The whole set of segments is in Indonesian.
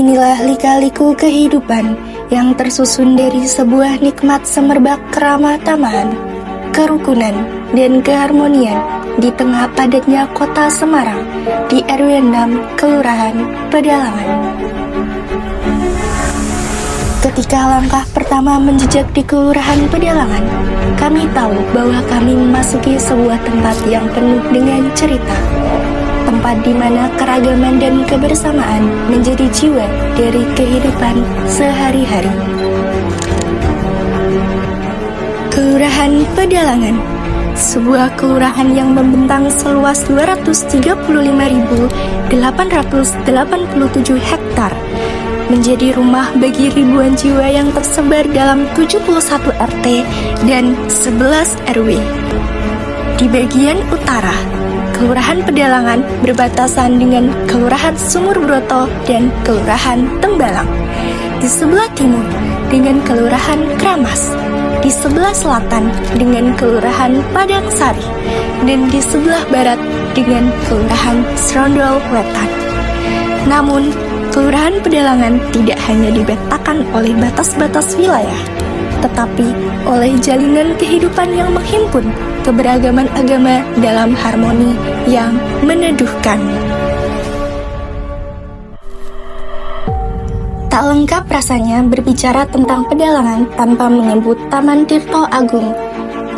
Inilah lika-liku kehidupan yang tersusun dari sebuah nikmat semerbak keramah tamahan, kerukunan, dan keharmonian di tengah padatnya kota Semarang di RW 6 Kelurahan Pedalangan. Ketika langkah pertama menjejak di Kelurahan Pedalangan, kami tahu bahwa kami memasuki sebuah tempat yang penuh dengan cerita. Tempat di mana keragaman dan kebersamaan menjadi jiwa dari kehidupan sehari-hari. Kelurahan Pedalangan, sebuah kelurahan yang membentang seluas 235.887 hektar, menjadi rumah bagi ribuan jiwa yang tersebar dalam 71 RT dan 11 RW. Di bagian utara, Kelurahan Pedalangan berbatasan dengan Kelurahan Sumur Broto dan Kelurahan Tembalang. Di sebelah timur dengan Kelurahan Kramas, di sebelah selatan dengan Kelurahan Padang Sari, dan di sebelah barat dengan Kelurahan Serondol Wetan. Namun, Kelurahan Pedalangan tidak hanya dibetakan oleh batas-batas wilayah, tetapi oleh jalinan kehidupan yang menghimpun keberagaman agama dalam harmoni yang meneduhkan. Tak lengkap rasanya berbicara tentang Pedalangan tanpa menyebut Taman Tirto Agung,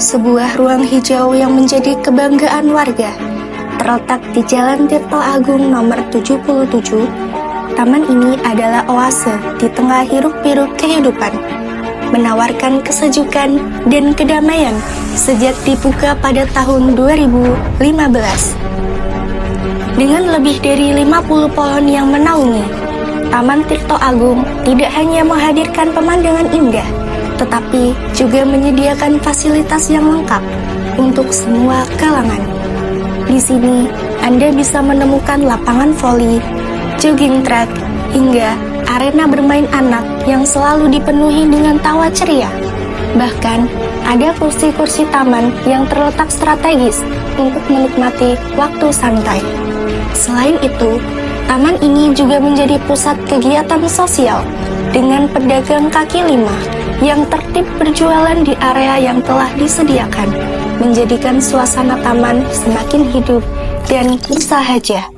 sebuah ruang hijau yang menjadi kebanggaan warga. Terletak di Jalan Tirto Agung nomor 77, taman ini adalah oase di tengah hiruk-pikuk kehidupan, menawarkan kesejukan dan kedamaian sejak dibuka pada tahun 2015. Dengan lebih dari 50 pohon yang menaungi, Taman Tirto Agung tidak hanya menghadirkan pemandangan indah, tetapi juga menyediakan fasilitas yang lengkap untuk semua kalangan. Di sini, Anda bisa menemukan lapangan voli, jogging track, hingga arena bermain anak yang selalu dipenuhi dengan tawa ceria. Bahkan, ada kursi-kursi taman yang terletak strategis untuk menikmati waktu santai. Selain itu, taman ini juga menjadi pusat kegiatan sosial dengan pedagang kaki lima yang tertib berjualan di area yang telah disediakan, menjadikan suasana taman semakin hidup dan bersahaja.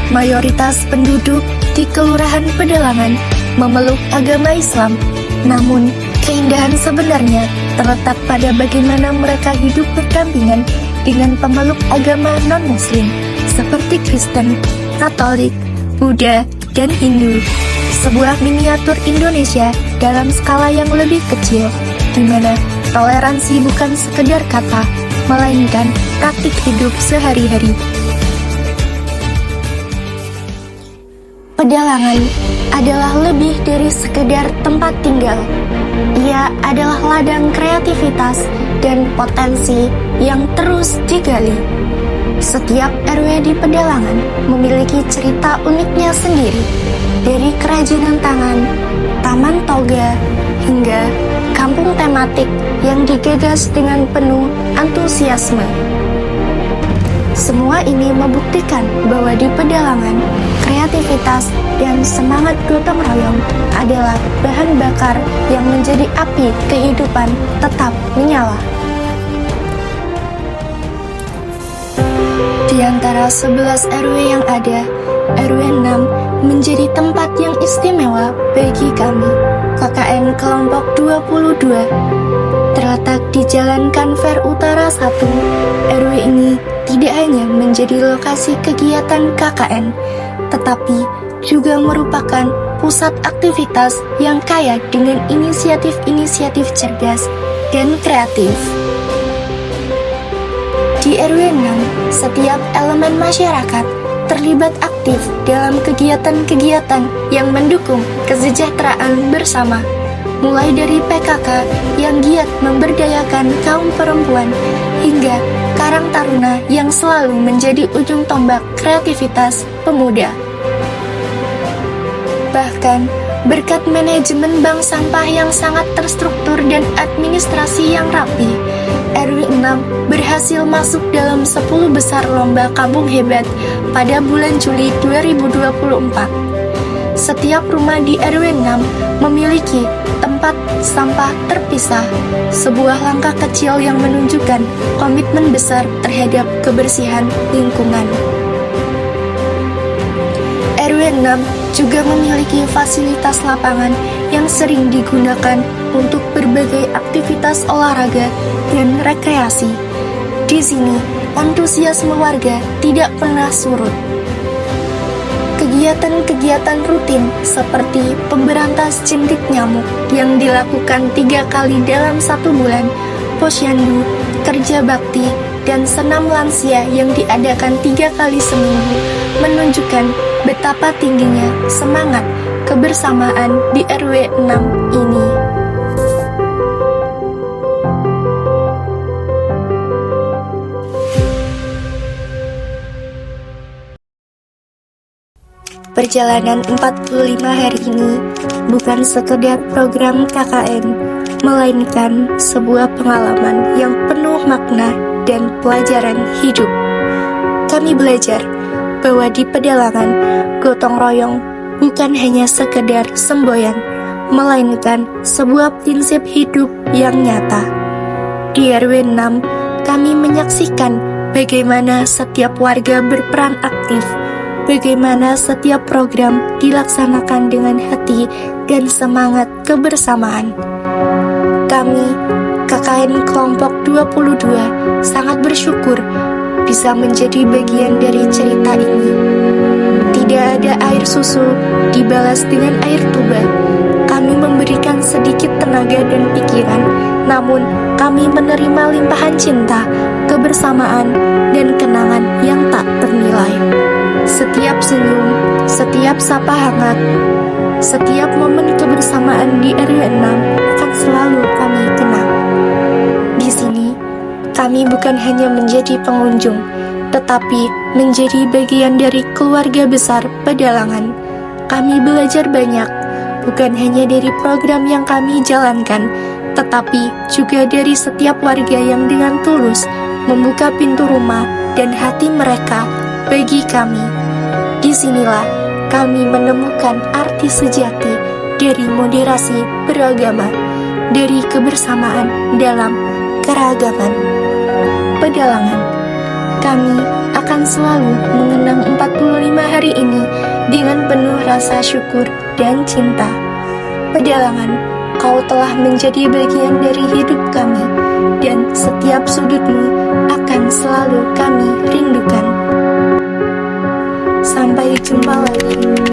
Mayoritas penduduk di Kelurahan Pedalangan memeluk agama Islam, namun keindahan sebenarnya terletak pada bagaimana mereka hidup berdampingan dengan pemeluk agama non-Muslim seperti Kristen, Katolik, Buddha, dan Hindu. Sebuah miniatur Indonesia dalam skala yang lebih kecil, di mana toleransi bukan sekedar kata, melainkan praktik hidup sehari-hari. Pedalangan adalah lebih dari sekedar tempat tinggal. Ia adalah ladang kreativitas dan potensi yang terus digali. Setiap RW di Pedalangan memiliki cerita uniknya sendiri, dari kerajinan tangan, taman toga, hingga kampung tematik yang digagas dengan penuh antusiasme. Semua ini membuktikan bahwa di Pedalangan, kreativitas dan semangat gotong royong adalah bahan bakar yang menjadi api kehidupan tetap menyala. Di antara 11 RW yang ada, RW 6 menjadi tempat yang istimewa bagi kami, KKN Kelompok 22. Terletak di Jalan Kanver Utara 1, RW ini tidak hanya menjadi lokasi kegiatan KKN, tetapi juga merupakan pusat aktivitas yang kaya dengan inisiatif-inisiatif cerdas dan kreatif. Di RW 6, setiap elemen masyarakat terlibat aktif dalam kegiatan-kegiatan yang mendukung kesejahteraan bersama, mulai dari PKK yang giat memberdayakan kaum perempuan, hingga Karang Taruna yang selalu menjadi ujung tombak kreativitas pemuda. Bahkan, berkat manajemen bank sampah yang sangat terstruktur dan administrasi yang rapi, RW 6 berhasil masuk dalam 10 besar lomba kampung hebat pada bulan Juli 2024. Setiap rumah di RW 6 memiliki tempat sampah terpisah, sebuah langkah kecil yang menunjukkan komitmen besar terhadap kebersihan lingkungan. RW 6 juga memiliki fasilitas lapangan yang sering digunakan untuk berbagai aktivitas olahraga dan rekreasi. Di sini, antusiasme warga tidak pernah surut. Kegiatan-kegiatan rutin seperti pemberantas jentik nyamuk yang dilakukan 3 kali dalam 1 bulan, posyandu, kerja bakti, dan senam lansia yang diadakan 3 kali seminggu menunjukkan betapa tingginya semangat kebersamaan di RW 6 ini. Perjalanan 45 hari ini bukan sekedar program KKN, melainkan sebuah pengalaman yang penuh makna dan pelajaran hidup. Kami belajar bahwa di pedalangan, gotong royong bukan hanya sekedar semboyan, melainkan sebuah prinsip hidup yang nyata. Di RW 6, kami menyaksikan bagaimana setiap warga berperan aktif, bagaimana setiap program dilaksanakan dengan hati dan semangat kebersamaan. Kami, KKN Kelompok 22, sangat bersyukur bisa menjadi bagian dari cerita ini. Tidak ada air susu dibalas dengan air tuba. Kami memberikan sedikit tenaga dan pikiran, namun kami menerima limpahan cinta, kebersamaan, dan kenangan yang tak ternilai. Setiap senyum, setiap sapa hangat, setiap momen kebersamaan di RW 6 akan selalu kami kenang. Di sini, kami bukan hanya menjadi pengunjung, tetapi menjadi bagian dari keluarga besar pedalangan. Kami belajar banyak, bukan hanya dari program yang kami jalankan, tetapi juga dari setiap warga yang dengan tulus membuka pintu rumah dan hati mereka bagi kami. Disinilah kami menemukan arti sejati dari moderasi beragama, dari kebersamaan dalam keragaman. Pedalangan, kami akan selalu mengenang 45 hari ini dengan penuh rasa syukur dan cinta. Pedalangan, kau telah menjadi bagian dari hidup kami, dan setiap sudutmu akan selalu kami rindukan. Sampai jumpa lagi.